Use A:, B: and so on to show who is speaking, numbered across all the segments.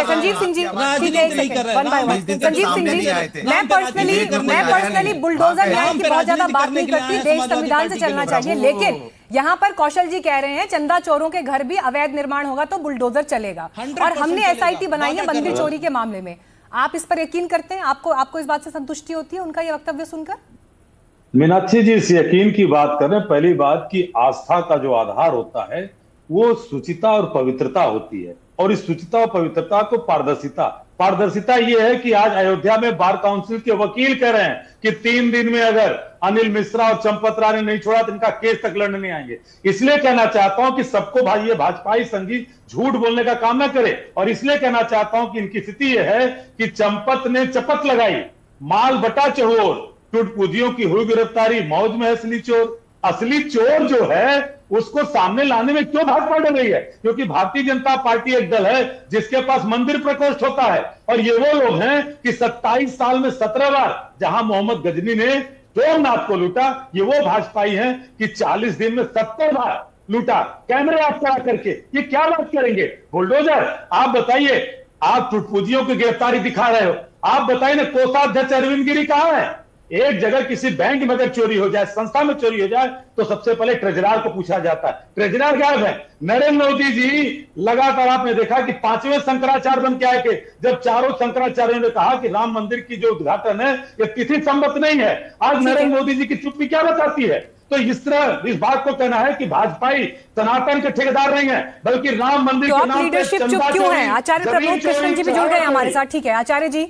A: संजीव सिंह जी, ठीक है, एक second, one by one. Sanjeev Singh ji, मैं पर्सनली बुलडोजर न्याय की बहुत ज्यादा बात नहीं करती, देश संविधान से चलना चाहिए, लेकिन यहाँ पर कौशल जी कह रहे हैं चंदा चोरों के घर भी अवैध निर्माण होगा तो बुलडोजर चलेगा, और हमने एसआईटी बनाई है मंदिर चोरी के मामले में। आप इस पर यकीन करते हैं? आपको इस बात से संतुष्टि होती है उनका ये वक्तव्य सुनकर?
B: मीनाक्षी जी, इस यकीन की बात करें, पहली बात की आस्था का जो आधार होता है वो शुचिता और पवित्रता होती है, और इस शुचिता और पवित्रता को पारदर्शिता ये है कि आज अयोध्या में बार काउंसिल के वकील कह रहे हैं कि 3 दिन में अगर अनिल मिश्रा और चंपत राय ने नहीं छोड़ा तो इनका केस तक लड़ने नहीं आएंगे। इसलिए कहना चाहता हूं कि सबको भाई ये भाजपाई संगी झूठ बोलने का काम ना करे, और इसलिए कहना चाहता हूं कि इनकी स्थिति यह है कि चंपत ने चपत लगाई, माल बटा चहोर, टूटपूजियों की हुई गिरफ्तारी, मौज में असली चोर। असली चोर जो है उसको सामने लाने में क्यों भाजपा डर रही है? क्योंकि भारतीय जनता पार्टी एक दल है जिसके पास मंदिर प्रकोष्ठ होता है, और ये वो लोग हैं कि 27 साल में 17 बार जहां मोहम्मद गजनी ने सोमनाथ को लूटा, ये वो भाजपाई हैं कि 40 दिन में 70 बार लूटा, कैमरे आप करा करके। ये क्या बात करेंगे? बुलडोजर, आप बताइए, आप टूटपूजियों की गिरफ्तारी दिखा रहे हो, आप बताइए ना, कोषाध्यक्ष अरविंद गिरी कहां है? एक जगह किसी बैंक में अगर चोरी हो जाए, संस्था में चोरी हो जाए, तो सबसे पहले ट्रेजरार को पूछा जाता है, ट्रेजरार गायब है। नरेंद्र मोदी जी लगातार आपने देखा कि 5वें शंकराचार्य बन के आए थे, जब चारों शंकराचार्यों ने कहा कि राम मंदिर की जो उद्घाटन है ये तिथि संबत नहीं है, आज नरेंद्र मोदी जी की चुप्पी क्या बताती है? तो इस तरह इस बात को कहना है कि भाजपाई सनातन के ठेकेदार नहीं है, बल्कि राम मंदिर के नाम पर
A: लीडरशिप चुप क्यों है? आचार्य प्रमोद कृष्णन जी भी जुड़ गए हमारे साथ। ठीक है आचार्य जी,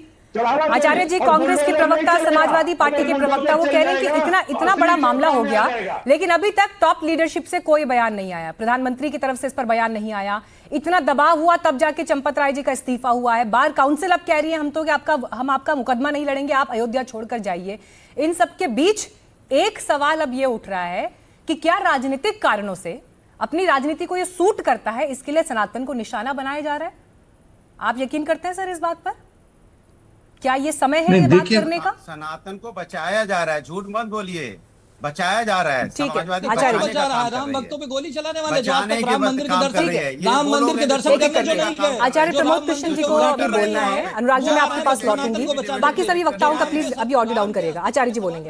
A: कांग्रेस के प्रवक्ता, समाजवादी पार्टी के प्रवक्ता, वो कह रहे हैं कि इतना बड़ा मामला हो गया, लेकिन अभी तक टॉप लीडरशिप से कोई बयान नहीं आया, प्रधानमंत्री की तरफ से इस पर बयान नहीं आया। इतना दबाव हुआ तब जाके चंपत राय जी का इस्तीफा हुआ है। बार काउंसिल अब कह रही है हम तो कि हम आपका मुकदमा नहीं लड़ेंगे, आप अयोध्या छोड़कर जाइए। इन सबके बीच एक सवाल अब ये उठ रहा है कि क्या राजनीतिक कारणों से, अपनी राजनीति को ये सूट करता है, इसके लिए सनातन को निशाना बनाया जा रहा है? आप यकीन करते हैं सर इस बात पर? क्या ये समय है ये बात करने का?
C: सनातन को बचाया जा रहा है, झूठ मत बोलिए, बचाया जा रहा है।
A: समाजवादी
D: बचा रहा है, राम भक्तों पे गोली चलाने वाले जो राम मंदिर के दर्शन करने जो नहीं गए।
A: आचार्य प्रमोद कृष्ण जी को अभी बोलना है। अनुराग जी, मैं आपके पास लौटूंगी, बाकी सभी वक्ताओं का प्लीज अभी ऑडियो डाउन करेगा। आचार्य जी बोलेंगे।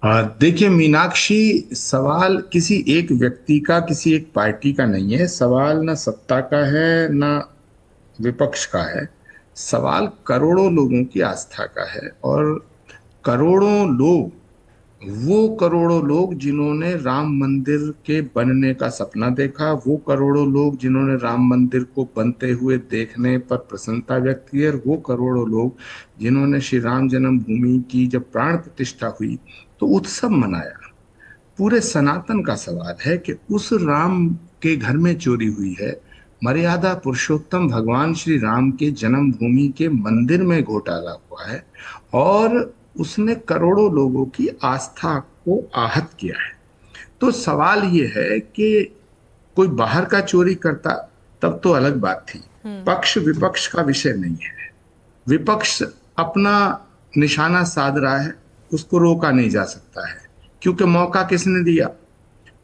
A: हाँ,
E: देखिए मीनाक्षी, सवाल किसी एक व्यक्ति का, किसी एक पार्टी का नहीं है। सवाल ना सत्ता का है ना विपक्ष का है, सवाल करोड़ों लोगों की आस्था का है। और करोड़ों लोग जिन्होंने राम मंदिर के बनने का सपना देखा, वो करोड़ों लोग जिन्होंने राम मंदिर को बनते हुए देखने पर प्रसन्नता व्यक्त की, और वो करोड़ों लोग जिन्होंने श्री राम जन्मभूमि की जब प्राण प्रतिष्ठा हुई तो उत्सव मनाया। पूरे सनातन का सवाल है कि उस राम के घर में चोरी हुई है, मर्यादा पुरुषोत्तम भगवान श्री राम के जन्मभूमि के मंदिर में घोटाला हुआ है, और उसने करोड़ों लोगों की आस्था को आहत किया है। तो सवाल ये है कि कोई बाहर का चोरी करता तब तो अलग बात थी, पक्ष विपक्ष का विषय नहीं है। विपक्ष अपना निशाना साध रहा है, उसको रोका नहीं जा सकता है, क्योंकि मौका किसने दिया?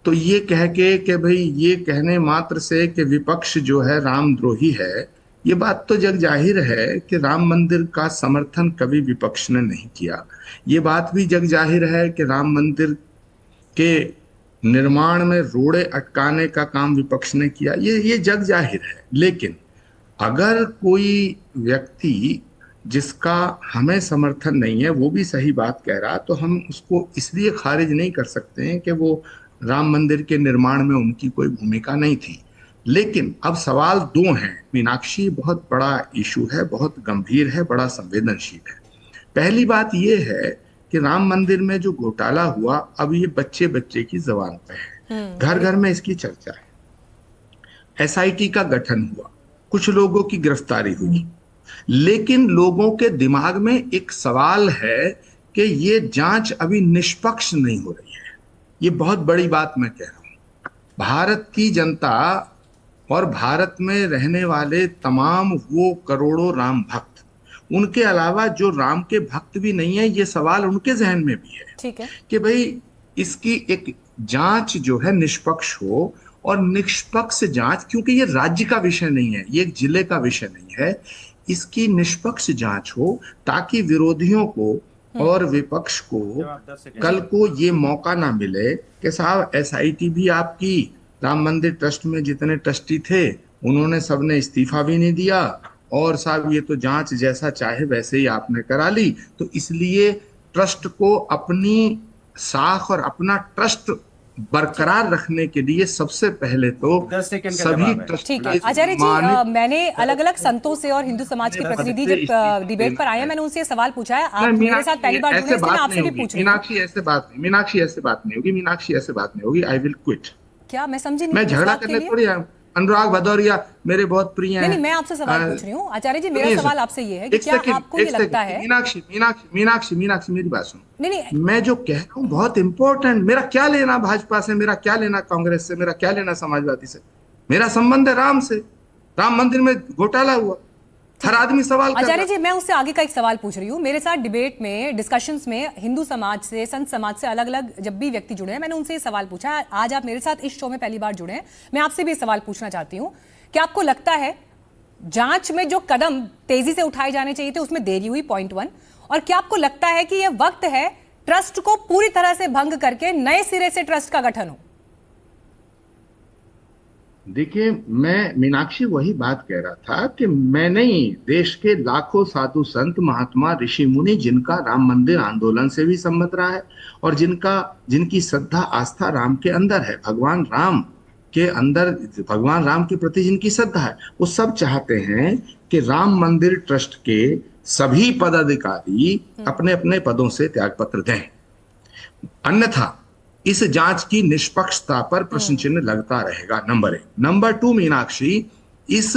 E: तो ये कह के कि भाई ये कहने मात्र से कि विपक्ष जो है रामद्रोही है, ये बात तो जग जाहिर है कि राम मंदिर का समर्थन कभी विपक्ष ने नहीं किया। ये बात भी जग जाहिर है कि राम मंदिर के निर्माण में रोड़े अटकाने का काम विपक्ष ने किया, ये जग जाहिर है। लेकिन अगर कोई व्यक्ति जिसका हमें समर्थन नहीं है वो भी सही बात कह रहा, तो हम उसको इसलिए खारिज नहीं कर सकते हैं कि वो राम मंदिर के निर्माण में उनकी कोई भूमिका नहीं थी। लेकिन अब सवाल दो हैं मीनाक्षी, बहुत बड़ा इशू है, बहुत गंभीर है, बड़ा संवेदनशील है। पहली बात यह है कि राम मंदिर में जो घोटाला हुआ, अब ये बच्चे बच्चे की जबान पे है, घर घर में इसकी चर्चा है। एसआईटी का गठन हुआ, कुछ लोगों की गिरफ्तारी हुई, लेकिन लोगों के दिमाग में एक सवाल है कि ये जांच अभी निष्पक्ष नहीं हो रही है। ये बहुत बड़ी बात मैं कह रहा हूं। भारत की जनता और भारत में रहने वाले तमाम वो करोड़ों राम भक्त, उनके अलावा जो राम के भक्त भी नहीं है, ये सवाल उनके जहन में भी है।
A: ठीक है
E: कि भाई इसकी एक जांच जो है निष्पक्ष हो, और निष्पक्ष जांच, क्योंकि ये राज्य का विषय नहीं है, ये एक जिले का विषय नहीं है, इसकी निष्पक्ष जांच हो ताकि विरोधियों को और विपक्ष को कल को ये मौका ना मिले कि साहब एसआईटी भी आपकी, राम मंदिर ट्रस्ट में जितने ट्रस्टी थे उन्होंने सबने इस्तीफा भी नहीं दिया, और साहब ये तो जांच जैसा चाहे वैसे ही आपने करा ली। तो इसलिए ट्रस्ट को अपनी साख और अपना ट्रस्ट बरकरार रखने के लिए सबसे पहले तो
C: 10 सेकंड का
A: ठीक
E: सभी
A: है
E: ट्रस्ट
A: आचार्य जी, मैंने अलग अलग संतों से और हिंदू समाज के प्रतिनिधि जब डिबेट पर आए, मैंने उनसे सवाल पूछा है, आप मेरे साथ पहली बार जुड़े, इसलिए मैं आपसे भी पूछ रही हूं।
E: मीनाक्षी ऐसे बात नहीं, मीनाक्षी ऐसे बात नहीं होगी, मीनाक्षी ऐसे बात नहीं होगी। I will quit.
A: क्या मैं समझी नहीं,
E: मैं झगड़ा करने थोड़ी आया हूं। अनुराग भदौरिया मेरे बहुत प्रिय हैं।
A: नहीं, मैं आपसे सवाल पूछ रही हूँ आचार्य जी, मेरा सवाल आपसे ये है कि क्या आपको ये लगता है,
E: मीनाक्षी मेरी बात सुनो।
A: नहीं
E: मैं जो कह रहा हूँ बहुत इंपॉर्टेंट, मेरा क्या लेना भाजपा से, मेरा क्या लेना कांग्रेस से, मेरा क्या लेना समाजवादी से, मेरा संबंध है राम से। राम मंदिर में घोटाला हुआ, हर आदमी सवाल कर
A: आचार्य जी, मैं उससे आगे का एक सवाल पूछ रही हूँ। मेरे साथ डिबेट में, डिस्कशंस में हिंदू समाज से, संत समाज से अलग अलग जब भी व्यक्ति जुड़े हैं, मैंने उनसे ये सवाल पूछा। आज आप मेरे साथ इस शो में पहली बार जुड़े हैं, मैं आपसे भी सवाल पूछना चाहती हूँ कि आपको लगता है जांच में जो कदम तेजी से उठाए जाने चाहिए थे उसमें देरी हुई, पॉइंट 1, और क्या आपको लगता है कि यह वक्त है ट्रस्ट को पूरी तरह से भंग करके नए सिरे से ट्रस्ट का गठन हो?
E: देखिए, मैं मीनाक्षी वही बात कह रहा था कि मैं नहीं, देश के लाखों साधु संत महात्मा ऋषि मुनि जिनका राम मंदिर आंदोलन से भी संबंध रहा है और जिनकी श्रद्धा आस्था राम के अंदर है, भगवान राम के अंदर, भगवान राम के प्रति जिनकी श्रद्धा है, वो सब चाहते हैं कि राम मंदिर ट्रस्ट के सभी पदाधिकारी अपने अपने पदों से त्यागपत्र दें, अन्यथा इस जांच की निष्पक्षता पर प्रश्न चिन्ह लगता रहेगा। नंबर 1। नंबर 2, मीनाक्षी, इस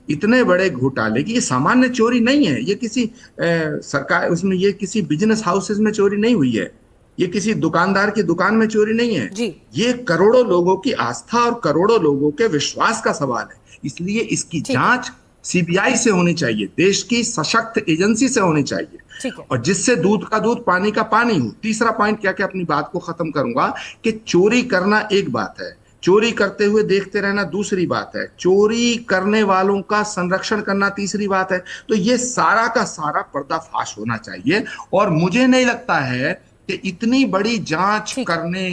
E: इतने बड़े घोटाले की, ये सामान्य चोरी नहीं है, ये किसी सरकार उसमें, ये किसी बिजनेस हाउसेस में चोरी नहीं हुई है, ये किसी दुकानदार की दुकान में चोरी नहीं है
A: जी।
E: ये करोड़ों लोगों की आस्था और करोड़ों लोगों के विश्वास का सवाल है। इसलिए इसकी जांच सीबीआई से होनी चाहिए, देश की सशक्त एजेंसी से होनी चाहिए, और जिससे दूध का दूध पानी का पानी हो। तीसरा पॉइंट क्या, अपनी बात को खत्म करूंगा कि चोरी करना एक बात है, चोरी करते हुए देखते रहना दूसरी बात है, चोरी करने वालों का संरक्षण करना तीसरी बात है। तो ये सारा का सारा पर्दाफाश होना चाहिए, और मुझे नहीं लगता है कि इतनी बड़ी जांच करने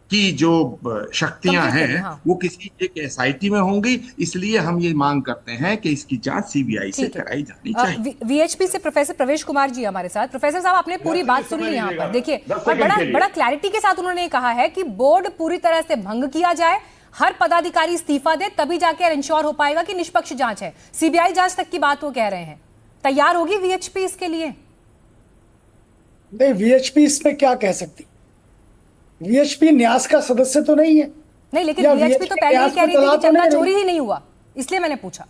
E: की जो शक्तियां हैं वो किसी एक एसआईटी में होंगी। इसलिए हम ये मांग करते हैं कि इसकी जांच सीबीआई से कराई जानी चाहिए।
A: वीएचपी से प्रोफेसर प्रवेश कुमार जी हमारे साथ। प्रोफेसर साहब, आपने पूरी बात सुन ली यहाँ पर, देखिए, और बड़ा क्लैरिटी के साथ उन्होंने कहा है कि बोर्ड पूरी तरह से भंग किया जाए, हर पदाधिकारी इस्तीफा दे, तभी जाके इंश्योर हो पाएगा कि निष्पक्ष जांच है। सीबीआई जांच तक की बात वो कह रहे हैं। तैयार होगी वीएचपी इसके लिए?
F: नहीं, वीएचपी इसमें क्या कह सकती, वीएचपी न्यास का सदस्य तो नहीं है।
A: नहीं, लेकिन वीएचपी तो पहले ही कह रही थी कि चंदा चोरी ही नहीं हुआ, इसलिए मैंने पूछा।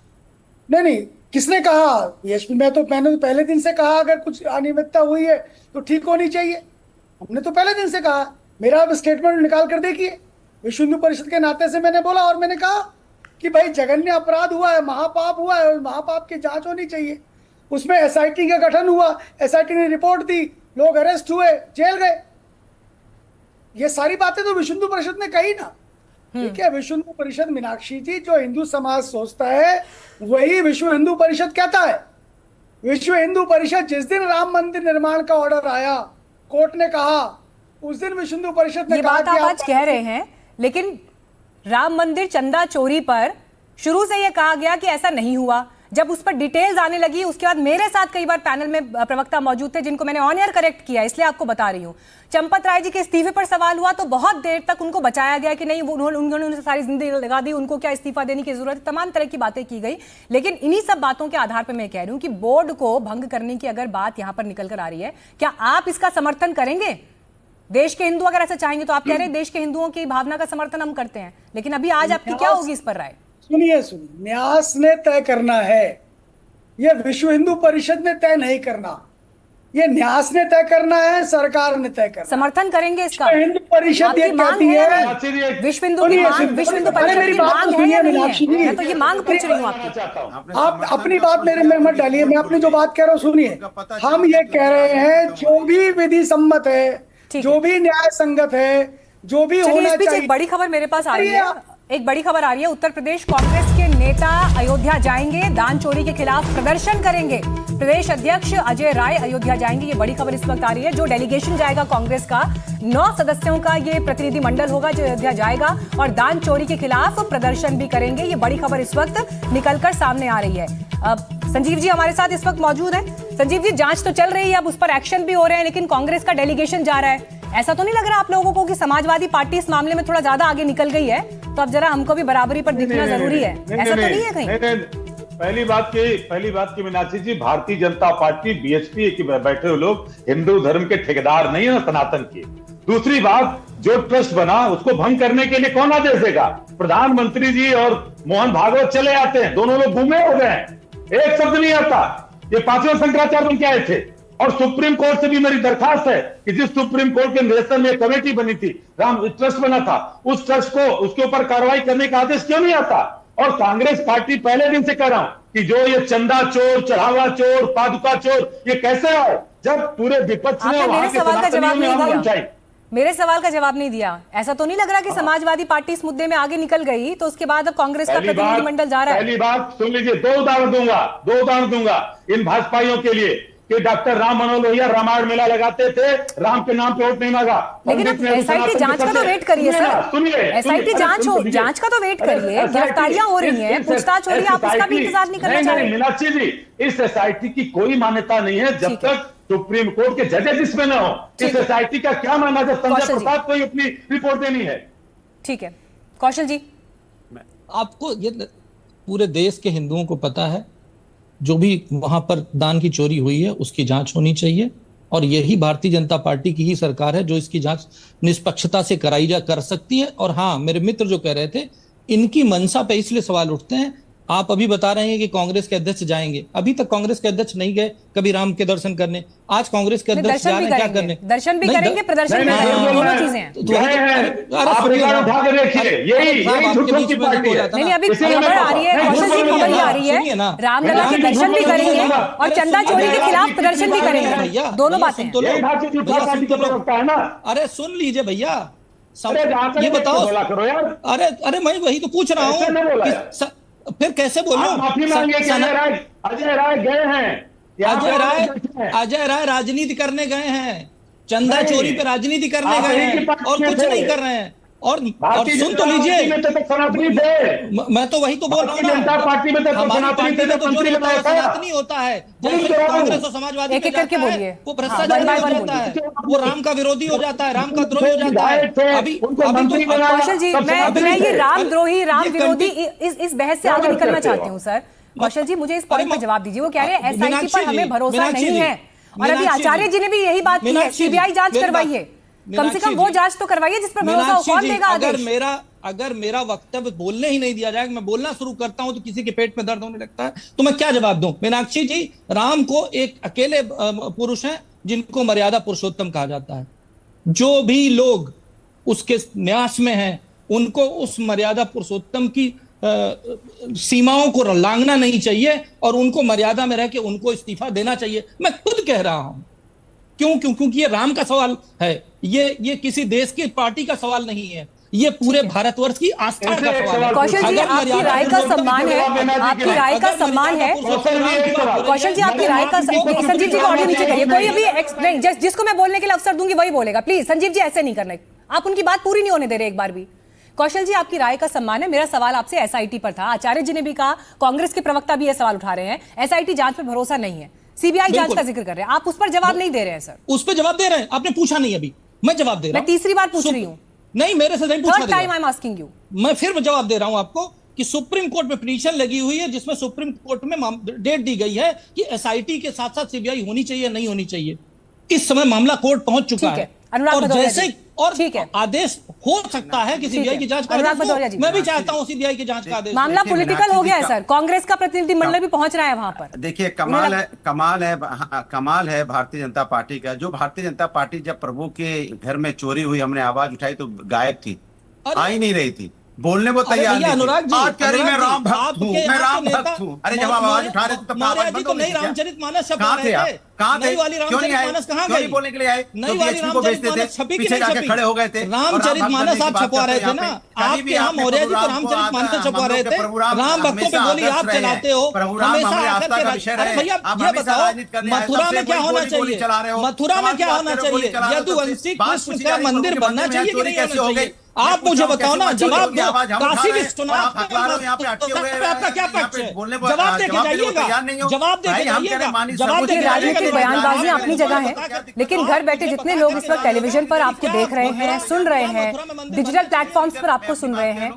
F: नहीं, किसने कहा? वीएचपी मैंने तो पहले दिन से कहा अगर कुछ अनियमितता हुई है तो ठीक होनी चाहिए। हमने तो पहले दिन से कहा, मेरा अब स्टेटमेंट निकाल कर देखिए, विश्व हिंदू परिषद के नाते से मैंने बोला, और मैंने कहा कि भाई जघन्य अपराध हुआ है, महापाप हुआ है, और महापाप की जांच होनी चाहिए। उसमें एसआईटी का गठन हुआ, एसआईटी ने रिपोर्ट दी, लोग अरेस्ट हुए, जेल गए। ये सारी बातें तो विश्व हिंदू परिषद ने कही ना। ठीक है, विश्व हिंदू परिषद, मीनाक्षी जी, जो हिंदू समाज सोचता है वही विश्व हिंदू परिषद कहता है। विश्व हिंदू परिषद, जिस दिन राम मंदिर निर्माण का ऑर्डर आया, कोर्ट ने कहा, उस दिन विश्व हिंदू परिषद ने कहा
A: कि आप आज कह रहे हैं, लेकिन राम मंदिर चंदा चोरी पर शुरू से यह कहा गया कि ऐसा नहीं हुआ। जब उस पर डिटेल्स आने लगी, उसके बाद मेरे साथ कई बार पैनल में प्रवक्ता मौजूद थे जिनको मैंने ऑन एयर करेक्ट किया, इसलिए आपको बता रही हूं। चंपत राय जी के इस्तीफे पर सवाल हुआ तो बहुत देर तक उनको बचाया गया कि नहीं, उन्होंने सारी जिंदगी लगा दी, उनको क्या इस्तीफा देने की जरूरत है, तमाम तरह की बातें की गई। लेकिन इन्हीं सब बातों के आधार पर मैं कह रही हूं कि बोर्ड को भंग करने की अगर बात यहां पर निकल कर आ रही है, क्या आप इसका समर्थन करेंगे? देश के हिंदू अगर ऐसा चाहेंगे तो आप कह रहे हैं देश के हिंदुओं की भावना का समर्थन हम करते हैं, लेकिन अभी आज आपकी क्या होगी इस पर राय?
F: सुनिए, न्यास ने तय करना है, यह विश्व हिंदू परिषद ने तय नहीं करना, ये न्यास ने तय करना है, सरकार ने तय करना।
A: समर्थन करेंगे इसका?
F: हिंदू परिषद ये कहती है,
A: विश्व हिंदू की मांग, विश्व हिंदू परिषद की मांग है या नहीं है? मैं तो ये मांग पूछ रही हूँ आपकी।
F: आप अपनी बात मेरे में मत डालिए, मैं अपनी जो बात कह रहा हूँ सुनिए। हम ये कह रहे हैं जो भी विधि सम्मत है, जो भी न्याय संगत है, जो भी होना चाहिए।
A: एक बड़ी खबर मेरे पास आ रही है, एक बड़ी खबर आ रही है। उत्तर प्रदेश कांग्रेस के नेता अयोध्या जाएंगे, दान चोरी के खिलाफ प्रदर्शन करेंगे। प्रदेश अध्यक्ष अजय राय अयोध्या जाएंगे, ये बड़ी खबर इस वक्त आ रही है। जो डेलीगेशन जाएगा कांग्रेस का 9 सदस्यों का ये प्रतिनिधि मंडल होगा जो अयोध्या जाएगा और दान चोरी के खिलाफ प्रदर्शन भी करेंगे। ये बड़ी खबर इस वक्त निकलकर सामने आ रही है। संजीव जी हमारे साथ इस वक्त मौजूद है। संजीव जी, जांच तो चल रही है, अब उस पर एक्शन भी हो रहे हैं, लेकिन कांग्रेस का डेलीगेशन जा रहा है। ऐसा तो नहीं लग रहा आप लोगों को कि समाजवादी पार्टी इस मामले में थोड़ा ज्यादा आगे निकल गई है, तो अब जरा हमको भी बराबरी पर दिखना जरूरी है? ऐसा तो नहीं है कहीं?
B: पहली बात की मीनाक्षी जी, भारतीय जनता पार्टी बीएचपी के बैठे हुए लोग हिंदू धर्म के ठेकेदार नहीं है ना, सनातन के। दूसरी बात, जो ट्रस्ट बना उसको भंग करने के लिए कौन आदेश देगा? प्रधानमंत्री जी और मोहन भागवत चले आते हैं, दोनों लोग गुमे हो गए हैं, एक शब्द नहीं आता। ये 5वें शंकराचार्य बन के आए थे। और सुप्रीम कोर्ट से भी मेरी दरखास्त है कि जिस सुप्रीम कोर्ट के निर्देशन में कमेटी बनी थी, राम ट्रस्ट बना था, उस ट्रस्ट को उसके ऊपर कार्रवाई करने का आदेश क्यों नहीं आता? और कांग्रेस पार्टी पहले दिन से कह रहा हूं कि जो ये चंदा चोर, चढ़ावा चोर, पादुका चोर, ये कैसे आए जब पूरे विपक्ष ने वहां के सनातनियों ने आवाज उठाई?
A: मेरे सवाल का जवाब नहीं दिया। ऐसा तो नहीं लग रहा कि समाजवादी पार्टी इस मुद्दे में आगे निकल गई, तो उसके बाद अब कांग्रेस का प्रतिनिधिमंडल जा रहा है?
B: पहली बात सुन लीजिए, दो उदाहरण दूंगा इन भाजपाइयों के लिए कि डॉक्टर राम मनोहर लोहिया रामायण मेला लगाते थे, राम के नाम पे वोट नहीं मांगा।
A: लेकिन एसआईटी जांच का तो वेट करिए सर, एसआईटी जांच का तो वेट करिए। गिरफ्तारियां हो रही हैं, पूछताछ हो रही है, आप उसका भी इंतजार नहीं करना चाह रहे?
B: मीनाक्षी जी, इस एसआईटी की कोई मान्यता नहीं है जब तक सुप्रीम कोर्ट के जजेस इसमें न हो। इस एसआईटी का क्या मानना जब संजय प्रसाद को ही अपनी रिपोर्ट देनी है?
A: ठीक है कौशल जी,
D: आपको ये पूरे देश के हिंदुओं को पता है, जो भी वहां पर दान की चोरी हुई है उसकी जांच होनी चाहिए, और यही भारतीय जनता पार्टी की ही सरकार है जो इसकी जांच निष्पक्षता से कर सकती है। और हाँ, मेरे मित्र जो कह रहे थे, इनकी मंशा पे इसलिए सवाल उठते हैं। आप अभी बता रहे हैं कि कांग्रेस के अध्यक्ष जाएंगे, अभी तक कांग्रेस के अध्यक्ष नहीं गए कभी राम के दर्शन करने। आज कांग्रेस के अध्यक्ष जा रहे हैं, क्या करने?
A: दर्शन भी करेंगे, प्रदर्शन भी करेंगे, दोनों चीजें हैं। नहीं, अभी खबर आ रही है कौशल जी, खबर ही आ रही है, रामलला के दर्शन भी करेंगे और चंदा चोरी के खिलाफ प्रदर्शन भी करेंगे, दोनों बातें।
D: अरे सुन लीजिए भैया, ये बताओ। अरे मैं वही तो पूछ रहा हूँ, फिर कैसे बोलूं?
B: अजय राय गए हैं,
D: अजय राय राजनीति करने गए हैं, चंदा चोरी पे राजनीति करने गए हैं, और कुछ नहीं कर रहे हैं। और सुन तो लीजिए, मैं तो वही तो बोल रहा हूँ ना,
B: जनता पार्टी में तो
D: हमारी पार्टी में तो जो नेता सनातनी होता है, जैसे कांग्रेस और समाजवादी
A: एक-एक करके बोलिए,
D: वो भ्रष्टाचार हो जाता है, वो राम का विरोधी हो जाता है, राम का द्रोही हो जाता है। अभी
A: कौशल जी, मैं ये राम द्रोही, राम विरोधी इस बहस से आगे निकलना चाहती हूँ सर। कौशल जी, मुझे इस पॉइंट पर जवाब दीजिए। वो कह रहे हैं एसआईटी पर हमें भरोसा नहीं है, और अभी आचार्य जी ने भी यही बात की है, सीबीआई जांच करवाइए, कम से कम वो जांच तो करवाइए जिस पर भरोसा हो। कौन देगा आदेश?
D: अगर मेरा वक्तव्य बोलने ही नहीं दिया जाएगा, मैं बोलना शुरू करता हूं तो किसी के पेट में दर्द होने लगता है, तो मैं क्या जवाब दूं? मीनाक्षी जी, राम को एक अकेले पुरुष हैं जिनको मर्यादा पुरुषोत्तम कहा जाता है। जो भी लोग उसके न्यास में हैं, उनको उस मर्यादा पुरुषोत्तम की सीमाओं को लांघना नहीं चाहिए, और उनको मर्यादा में रह के उनको इस्तीफा देना चाहिए। मैं खुद कह रहा हूं। क्योंकि ये राम का सवाल है, ये किसी देश की पार्टी का सवाल नहीं है, ये पूरे भारतवर्ष की आस्था का सवाल है।
A: कौशल जी, आपकी राय का सम्मान है, आपकी राय का सम्मान है। कौशल जी, आपकी राय का, संजीव जी को ऑडियो नीचे करिए। कोई अभी नहीं, जिसको मैं बोलने के लिए अवसर दूंगी वही बोलेगा। प्लीज संजीव जी, ऐसे नहीं करना, आप उनकी बात पूरी नहीं होने दे रहे एक बार भी। कौशल जी, आपकी राय का सम्मान है। मेरा सवाल आपसे एसआईटी पर था। आचार्य जी ने भी कहा, कांग्रेस के प्रवक्ता भी यह सवाल उठा रहे हैं, एसआईटी जांच पर भरोसा नहीं है, सीबीआई जांच का जिक्र कर रहे हैं। आप उस पर जवाब नहीं दे रहे हैं सर।
D: उस पर जवाब दे रहे हैं, आपने पूछा नहीं, अभी मैं जवाब दे रहा हूं।
A: मैं तीसरी बार पूछ रही हूँ।
D: नहीं, मेरे से नहीं पूछा।
A: Third time I am asking you.
D: मैं फिर जवाब दे रहा हूं आपको कि सुप्रीम कोर्ट में पिटीशन लगी हुई है, जिसमें सुप्रीम कोर्ट में डेट दी गई है कि एसआईटी के साथ साथ सीबीआई होनी चाहिए, नहीं होनी चाहिए। इस समय मामला कोर्ट पहुंच चुका है, और जैसे और आदेश हो सकता है कि सीबीआई की जांच का आदेश, मैं भी चाहता हूं सीबीआई की जांच का आदेश।
A: मामला पॉलिटिकल हो गया है सर, कांग्रेस का प्रतिनिधिमंडल भी पहुंच रहा है वहां पर।
C: देखिए, कमाल है भारतीय जनता पार्टी का। जो भारतीय जनता पार्टी जब प्रभु के घर में चोरी हुई, हमने आवाज उठाई तो गायब थी, आ ही नहीं रही थी, बोलने को तैयार नहीं।
D: अनुराग जी,
C: आज कह रही मैं राम भक्त हूँ, मैं राम भक्त हूँ। अरे जब आवाज उठा रहे तो
D: नहीं रामचरित मानस शब्द
C: कहाँ थे आप? कहाँ थे?
D: नई वाली
C: क्यों नहीं आए?
D: रामचरितमानस कहाँ
C: क्यों नहीं
D: गई?
C: बोलने के लिए आए?
D: नई
C: तो
D: वाली
C: DSP को भेजते थे,
D: रामचरितमानस छपी कि
C: पीछे
D: नहीं
C: जाके
D: छपी?
C: खड़े हो गए थे। और राम भक्त
D: रामचरितमानस
C: बनने की
D: आप
C: बात
D: छपवा
C: करते
D: रहे
C: हैं
D: थे ना,
C: यहाँ पे। कभी भी
D: आपके यहाँ
C: आपने
D: मौर्य जी तो
C: प्रभु राम को
D: रामचरितमानस छपवा
C: हम
D: रहे
C: लोग के
D: थे,
C: प्रभु राम
D: राम भक्तों पे
C: हमेशा
D: गोली
C: आदर्श
D: आप
C: रहे हैं।
D: चलाते हो,
C: प्रभु राम
D: हमेशा
C: हमारे
D: आकर
C: आस्था
D: के
C: का विषय
D: अरे
C: रहे।
D: भैया
C: आप
D: ये
C: हमेशा
D: बताओ
C: राजनीति करने आए,
D: मथुरा
C: तब
D: में
C: से
D: क्या
C: वही
D: होना
C: गोली
D: चाहिए?
C: चला रहे हो।
D: मथुरा में
C: समाज
D: क्या
C: बात
D: होना
C: करो, गोली
D: चाहिए?
C: चला रहे हो, तब से
D: यदुवंशी
C: बात
D: कृष्ण
C: पूछी
D: का
C: जा रही है,
D: मंदिर
C: प्रभु के
D: बनना
C: मंदिर में
D: चाहिए कि
C: चोरी
D: नहीं
C: कैसे
D: होना
C: हो गई?
D: चाहिए? आप मुझे बताओ ना, जवाब दो। काशी विश्वनाथ
C: आप हकला रहे हो, यहाँ पे अटके हुए हैं,
D: आपका क्या
C: यहाँ पे
D: पक्ष है?
C: बोलने पर
D: जवाब देके
C: जवाब देने को
D: जाइएगा,
C: तैयार नहीं हो।
D: जवाब देके
C: भाई, हम कह रहे
D: जाइएगा,
C: हैं, माननीय
D: जवाब
C: सर्वोच्च
D: देके
A: देखिए,
C: न्यायालय
A: राजनीतिक
C: के
A: बयानबाजियां
C: जवाब
A: अपनी
C: देने
A: जगह
C: को
A: है,
C: क्या
A: लेकिन घर बैठे जितने लोग इस वक्त टेलीविजन पर आपको देख रहे हैं, सुन रहे हैं, डिजिटल प्लेटफॉर्म्स पर आपको सुन रहे हैं,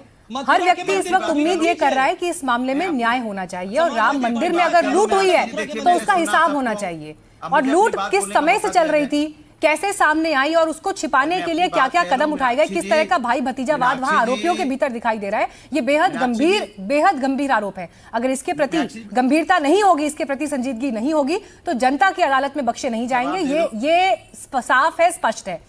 A: हर व्यक्ति इस वक्त उम्मीद ये कर रहा है कि इस मामले में न्याय होना चाहिए और राम मंदिर में अगर लूट हुई है तो उसका हिसाब होना चाहिए। और लूट किस समय से चल रही थी, कैसे सामने आई और उसको छिपाने के लिए क्या क्या कदम उठाए गए, किस तरह का भाई भतीजावाद वहां आरोपियों के भीतर दिखाई दे रहा है, ये बेहद गंभीर आरोप है। अगर इसके प्रति गंभीरता नहीं होगी, इसके प्रति संजीदगी नहीं होगी तो जनता की अदालत में बख्शे नहीं जाएंगे। ये साफ है, स्पष्ट है।